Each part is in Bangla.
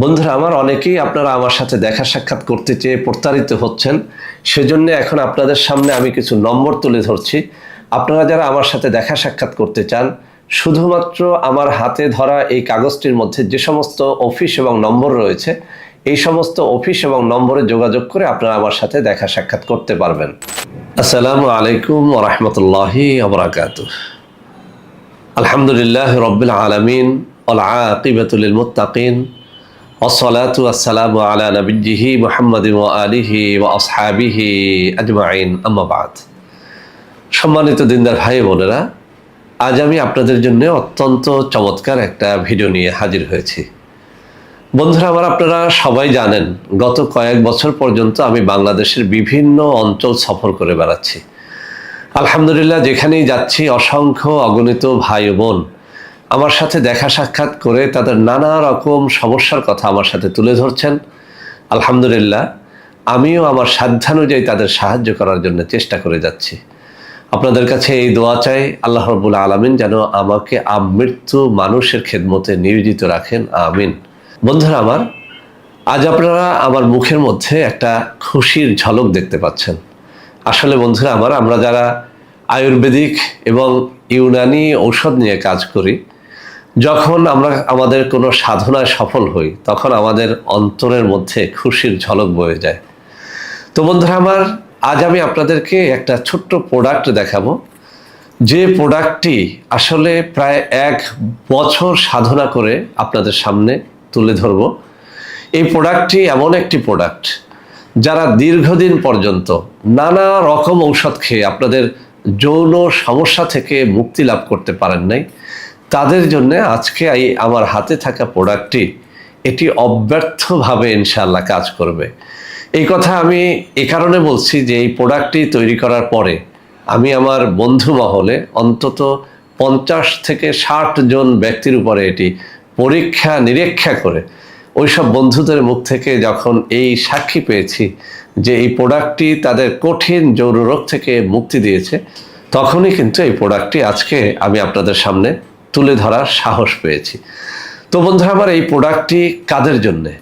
বন্ধুরা আমার অনেকেই আপনারা আমার সাথে দেখা সাক্ষাৎ করতে চেয়ে প্রতারিত হচ্ছেন। সেজন্য এখন আপনাদের সামনে আমি কিছু নম্বর তুলে ধরছি। আপনারা যারা আমার সাথে দেখা সাক্ষাৎ করতে চান, শুধুমাত্র আমার হাতে ধরা এই কাগজটির মধ্যে যে সমস্ত অফিস এবং নম্বর রয়েছে, এই সমস্ত অফিস এবং নম্বরে যোগাযোগ করে আপনারা আমার সাথে দেখা সাক্ষাৎ করতে পারবেন। আসসালামু আলাইকুম ওয়া রাহমাতুল্লাহি ওয়া বারাকাতুহু। আলহামদুলিল্লাহ রাব্বিল আলামিন ওয়াল আকিবাতু লিল মুত্তাকিন والصلاة والسلام على نبيه محمد وآله وأصحابه أجمعين أما بعد। সম্মানিত দিনদার ভাই বোনেরা, আজ আমি আপনাদের জন্য অত্যন্ত চমৎকার একটা ভিডিও নিয়ে হাজির হয়েছি। বন্ধুরা আমার, আপনারা সবাই জানেন গত কয়েক বছর পর্যন্ত আমি বাংলাদেশের বিভিন্ন অঞ্চল সফর করে বেড়াচ্ছি। আলহামদুলিল্লাহ, যেখানেই যাচ্ছি অসংখ্য অগণিত ভাই ও বোন আমার সাথে দেখা সাক্ষাৎ করে তাদের নানা রকম সমস্যার কথা আমার সাথে তুলে ধরছেন। আলহামদুলিল্লাহ, আমিও আমার সাধ্যানুযায়ী তাদের সাহায্য করার জন্য চেষ্টা করে যাচ্ছি। আপনাদের কাছে এই দোয়া চাই, আল্লাহ রাব্বুল আলামিন যেন আমাকে আমৃত্যু মানুষের খেদমতে নিয়োজিত রাখেন, আমিন। বন্ধুরা আমার, আজ আপনারা আমার মুখের মধ্যে একটা খুশির ঝলক দেখতে পাচ্ছেন। আসলে বন্ধুরা আমার, আমরা যারা আয়ুর্বেদিক এবং ইউনানি ঔষধ নিয়ে কাজ করি, যখন আমরা আমাদের কোনো সাধনায় সফল হই, তখন আমাদের অন্তরের মধ্যে খুশির ঝলক বয়ে যায়। তো বন্ধুরা আমার, আজ আমি আপনাদেরকে একটা ছোট্ট প্রোডাক্ট দেখাবো, যে প্রোডাক্টটি আসলে প্রায় 1 বছর সাধনা করে আপনাদের সামনে তুলে ধরব। এই প্রোডাক্টটি এমন একটি প্রোডাক্ট যারা দীর্ঘদিন পর্যন্ত নানা রকম ঔষধ খেয়ে আপনাদের যৌন সমস্যা থেকে মুক্তি লাভ করতে পারেন নাই, তাদের জন্য আজকে এই আমার হাতে থাকা প্রোডাক্টটি এটি অব্যর্থভাবে ইনশাআল্লাহ কাজ করবে। এই কথা আমি এই কারণে বলছি যে এই প্রোডাক্টটি তৈরি করার পরে আমি আমার বন্ধু মহলে অন্তত 50 থেকে 60 জন ব্যক্তির উপরে এটি পরীক্ষা নিরীক্ষা করে ওইসব বন্ধুদের মুখ থেকে যখন এই সাক্ষী পেয়েছি যে এই প্রোডাক্টটি তাদের কঠিন যৌন রোগ থেকে মুক্তি দিয়েছে, তখনই কিন্তু এই প্রোডাক্টটি আজকে আমি আপনাদের সামনে তুলে ধরার সাহস পেয়েছি। তো বন্ধুরা আমার, এই প্রোডাক্টটি কাদের জন্যে?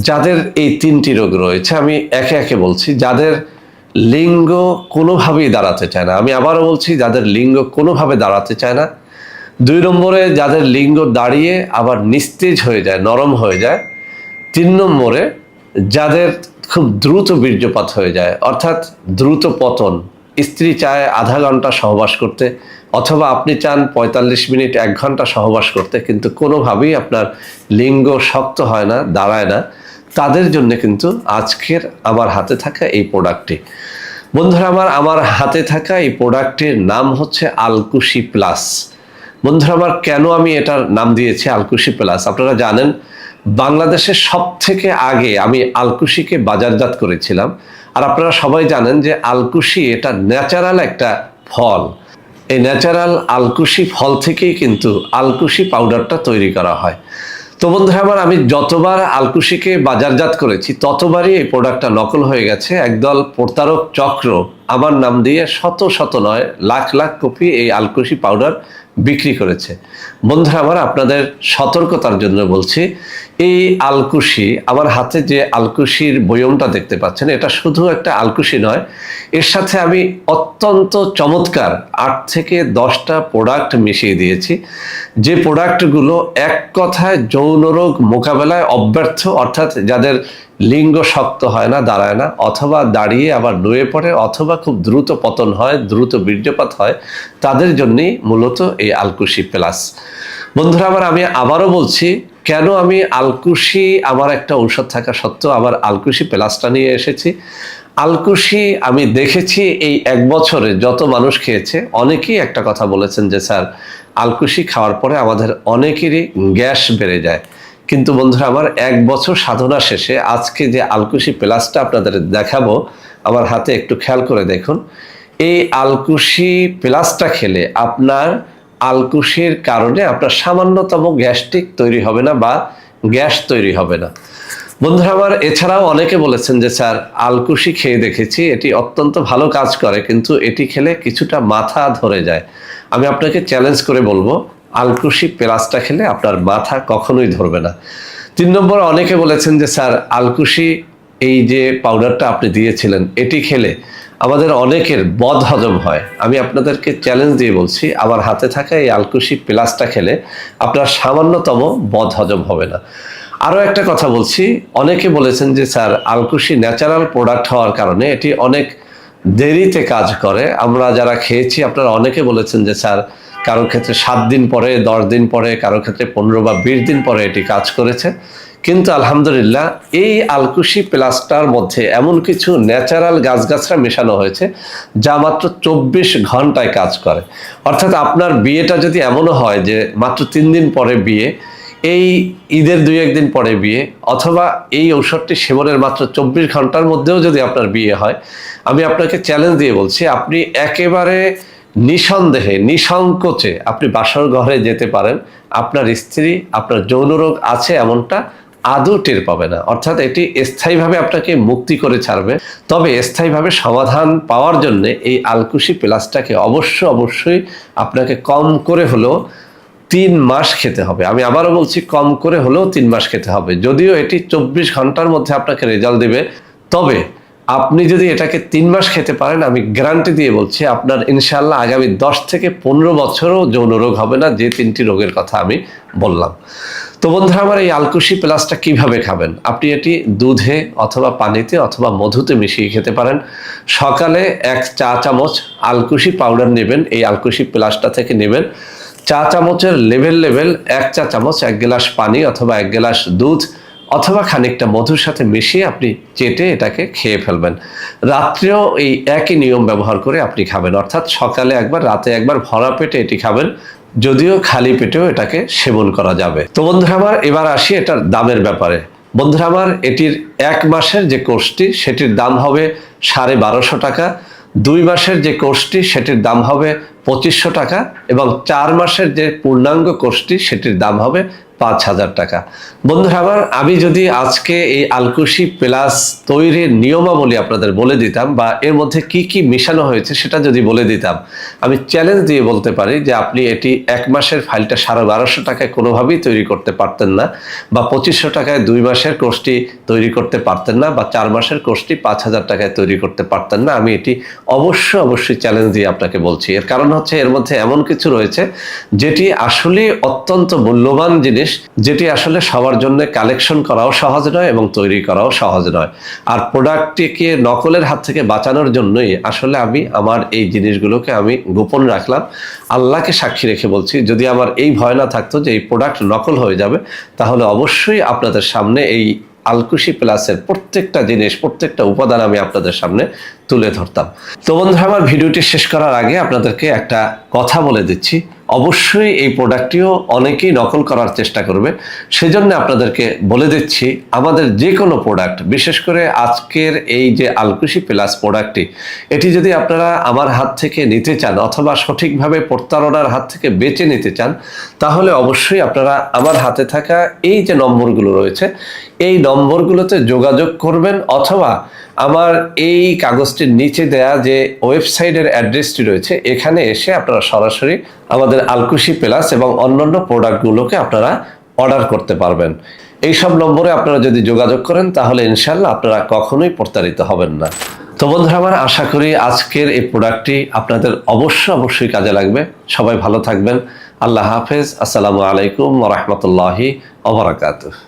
যাদের এই 3টি রোগ রয়েছে, আমি একে একে বলছি। যাদের লিঙ্গ কোনোভাবেই দাঁড়াতে চায় না, আমি আবারও বলছি, যাদের লিঙ্গ কোনোভাবে দাঁড়াতে চায় না। 2 নম্বরে, যাদের লিঙ্গ দাঁড়িয়ে আবার নিস্তেজ হয়ে যায়, নরম হয়ে যায়। 3 নম্বরে, যাদের খুব দ্রুত বীর্যপাত হয়ে যায়, অর্থাৎ দ্রুত পতন। স্ত্রী চায় আধা ঘন্টা সহবাস করতে, অথবা আপনি চান 45 মিনিট 1 ঘন্টা সহবাস করতে, কিন্তু কোনোভাবেই আপনার লিঙ্গ শক্ত হয় না, দাঁড়ায় না। তাদের জন্য কিন্তু আজকের আমার হাতে থাকা এই প্রোডাক্টটি। বন্ধুরা আমার হাতে থাকা এই প্রোডাক্টটির নাম হচ্ছে আলকুশি প্লাস। বন্ধুরা আমার, কেন আমি এটার নাম দিয়েছি আলকুশি প্লাস? আপনারা জানেন বাংলাদেশের সবথেকে আগে আমি আলকুশিকে বাজারজাত করেছিলাম। আর আপনারা সবাই জানেন যে আলকুশি এটা ন্যাচারাল একটা ফল। এই ন্যাচারাল আলকুশি ফল থেকেই কিন্তু আলকুশি পাউডারটা তৈরি করা হয়। তো বন্ধুরা আমার, আমি যতবার আলকুশিকে বাজারজাত করেছি ততবারই এই প্রোডাক্টটা নকল হয়ে গেছে। একদল প্রতারক চক্র আমার নাম দিয়ে শত শত নয়, লাখ লাখ কপি এই আলকুশি পাউডার বিক্রি করেছে। বন্ধুরা আমার, আপনাদের সতর্কতার জন্য বলছি, এই আলকুশি, আমার হাতে যে আলকুশির বয়মটা দেখতে পাচ্ছেন, এটা শুধু একটা আলকুশি নয়, এর সাথে আমি অত্যন্ত চমৎকার 8 থেকে 10টা প্রোডাক্ট মিশিয়ে দিয়েছি, যে প্রোডাক্টগুলো এক কথায় যৌন রোগ মোকাবেলায় অব্যর্থ। অর্থাৎ যাদের লিঙ্গ শক্ত হয় না, দাঁড়ায় না, অথবা দাঁড়িয়ে আবার নুয়ে পড়ে, অথবা খুব দ্রুত পতন হয়, দ্রুত বীর্যপাত হয়, তাদের জন্যই মূলত এই আলকুশি প্লাস। বন্ধুরা আমার, আমি আবারও বলছি, কেন আমি আলকুশি, আমার একটা ঔষধ থাকা সত্ত্বেও আবার আলকুশি প্লাসটা নিয়ে এসেছি। আলকুশি আমি দেখেছি এই 1 বছরে যত মানুষ খেয়েছে, অনেকেই একটা কথা বলেছেন যে স্যার, আলকুশি খাওয়ার পরে আমাদের অনেকেরই গ্যাস বেড়ে যায়। কিন্তু বন্ধুরা আমার, 1 বছর সাধনা শেষে আজকে যে আলকুশি প্লাসটা আপনাদের দেখাবো, আমার হাতে একটু খেয়াল করে দেখুন। এই আলকুশি প্লাসটা খেলে আপনার আলকুশির কারণে আপনার সামান্যতম গ্যাস্ট্রিক তৈরি হবে না, বা গ্যাস তৈরি হবে না। বন্ধুরা আমার, এছাড়াও অনেকে বলেছেন যে স্যার, আলকুশি খেয়ে দেখেছি, এটি অত্যন্ত ভালো কাজ করে, কিন্তু এটি খেলে কিছুটা মাথা ধরে যায়। আমি আপনাকে চ্যালেঞ্জ করে বলবো, আলকুশি প্লাসটা খেলে আপনার মাথা কখনোই ধরবে না। 3 নম্বর, অনেকে বলেছেন যে স্যার আলকুশি এই যে পাউডারটা আপনি দিয়েছিলেন এটি খেলে আমাদের অনেকের বদ হজম হয়। আমি আপনাদেরকে চ্যালেঞ্জ দিয়ে বলছি, আমার হাতে থাকা এই আলকুশি প্লাসটা খেলে আপনার সামান্যতম বদ হজম হবে না। আরও একটা কথা বলছি, অনেকে বলেছেন যে স্যার আলকুশি ন্যাচারাল প্রোডাক্ট হওয়ার কারণে এটি অনেক দেরিতে কাজ করে। আমরা যারা খেয়েছি আপনারা অনেকে বলেছেন যে স্যার কারোর ক্ষেত্রে 7 দিন পরে, 10 দিন পরে, কারোর ক্ষেত্রে 15 বা 20 দিন পরে এটি কাজ করেছে। কিন্তু আলহামদুলিল্লাহ এই আলকুশি প্লাসটার মধ্যে এমন কিছু ন্যাচারাল গাছগাছরা মেশানো হয়েছে যা মাত্র 24 ঘন্টায় কাজ করে। অর্থাৎ আপনার বিয়েটা যদি এমনও হয় যে মাত্র 3 দিন পরে বিয়ে, এই ঈদের 2-1 দিন পরে বিয়ে, অথবা এই ঔষধটি সেবনের মাত্র 24 ঘন্টার মধ্যেও যদি আপনার বিয়ে হয়, আমি আপনাকে চ্যালেঞ্জ দিয়ে বলছি আপনি একেবারে নিঃসন্দেহে নিঃসংকোচে আপনি বাসর ঘরে যেতে পারেন। আপনার স্ত্রী আপনার যৌন রোগ আছে এমনটা আদৌ টের পাবে না। অর্থাৎ এটি স্থায়ীভাবে আপনাকে মুক্তি করে ছাড়বে। তবে স্থায়ীভাবে সমাধান পাওয়ার জন্য এই আলকুশি প্লাসটাকে অবশ্যই আপনাকে কম করে হলেও 3 মাস খেতে হবে। আমি আবারও বলছি, কম করে হলেও 3 মাস খেতে হবে। যদিও এটি 24 ঘন্টার মধ্যে আপনাকে রেজাল্ট দেবে, তবে আপনি যদি এটাকে 3 মাস খেতে পারেন, আমি গ্যারান্টি দিয়ে বলছি আপনার ইনশাআল্লাহ আগামী 10 থেকে 15 বছরও যৌন রোগ হবে না, যে 3টি রোগের কথা আমি বললাম। তো বন্ধুরা আমার, এই আলকুশি প্লাসটা কিভাবে খাবেন? আপনি এটি দুধে অথবা পানিতে অথবা মধুতে মিশিয়ে খেতে পারেন। সকালে 1 চা চামচ আলকুশি পাউডার নেবেন, এই আলকুশি প্লাসটা থেকে নেবেন। চা চামচের লেভেল 1 চা চামচ 1 গ্লাস পানি অথবা 1 গ্লাস দুধ অথবা খানিকটা মধুর সাথে মিশিয়ে আপনি চেটে এটাকে খেয়ে ফেলবেন। রাত্রেও এই একই নিয়ম ব্যবহার করে আপনি খাবেন, অর্থাৎ সকালে একবার, রাতে একবার, ভরা পেটে এটি খাবেন। যদিও খালি পেটেও এটাকে সেবন করা যাবে। তো বন্ধুরা আমার, এবার আসি এটার দামের ব্যাপারে। বন্ধুরা আমার, এটির 1 মাসের যে কোর্সটি সেটির দাম হবে 1250 টাকা, 2 মাসের যে কোর্সটি সেটির দাম হবে 2500 টাকা, এবং 4 মাসের যে পূর্ণাঙ্গ কোর্সটি সেটির দাম হবে 5000 টাকা। বন্ধুরা আমার, আমি যদি আজকে এই আলকুশি প্লাস তৈরির নিয়মাবলী আপনাদের বলে দিতাম বা এর মধ্যে কি কি মিশানো হয়েছে সেটা যদি বলে দিতাম, আমি চ্যালেঞ্জ দিয়ে বলতে পারি যে আপনি এটি 1 মাসের ফাইলটা 1250 টাকায় কোনোভাবেই তৈরি করতে পারতেন না, বা 2500 টাকায় 2 মাসের কোর্সটি তৈরি করতে পারতেন না, বা 4 মাসের কোর্সটি 5000 টাকায় তৈরি করতে পারতেন না। আমি এটি অবশ্যই চ্যালেঞ্জ দিয়ে আপনাকে বলছি। এর কারণ হচ্ছে এর মধ্যে এমন কিছু রয়েছে যেটি আসলে অত্যন্ত মূল্যবান জিনিস, যেটি আসলে সবার জন্য কালেকশন করাও সহজ নয় এবং তৈরি করাও সহজ নয়। আর প্রোডাক্টটিকে নকলের হাত থেকে বাঁচানোর জন্যই আসলে আমি আমার এই জিনিসগুলোকে আমি গোপন রাখলাম। আল্লাহকে সাক্ষী রেখে বলছি, যদি আমার এই ভয় না থাকতো যে এই প্রোডাক্ট নকল হয়ে যাবে, তাহলে অবশ্যই আপনাদের সামনে এই আলকুশি প্লাসের প্রত্যেকটা জিনিস, প্রত্যেকটা উপাদান আমি আপনাদের সামনে তুলে ধরতাম। তো বন্ধুরা আমার, ভিডিওটি শেষ করার আগে আপনাদেরকে একটা কথা বলে দিচ্ছি, অবশ্যই এই প্রোডাক্টটিও অনেকেই নকল করার চেষ্টা করবে। সেজন্য আপনাদেরকে বলে দিচ্ছি, আমাদের যে কোনো প্রোডাক্ট, বিশেষ করে আজকের এই যে আলকুশি প্লাস প্রোডাক্টটি, এটি যদি আপনারা আমার হাত থেকে নিতে চান অথবা সঠিকভাবে প্রতারণার হাত থেকে বেঁচে নিতে চান, তাহলে অবশ্যই আপনারা আমার হাতে থাকা এই যে নম্বরগুলো রয়েছে, এই নম্বরগুলোতে যোগাযোগ করবেন, অথবা আমার এই কাগজটির নিচে দেয়া যে ওয়েবসাইটের অ্যাড্রেসটি রয়েছে, এখানে এসে আপনারা সরাসরি আমাদের আলকুশি প্লাস এবং অন্যান্য প্রোডাক্টগুলোকে আপনারা অর্ডার করতে পারবেন। এই সব নম্বরে আপনারা যদি যোগাযোগ করেন, তাহলে ইনশাল্লাহ আপনারা কখনোই প্রতারিত হবেন না। তো বন্ধুরা আমার, আশা করি আজকের এই প্রোডাক্টটি আপনাদের অবশ্যই কাজে লাগবে। সবাই ভালো থাকবেন। আল্লাহ হাফেজ। আসসালামু আলাইকুম ওয়া রাহমাতুল্লাহি ওয়া বারাকাতুহু।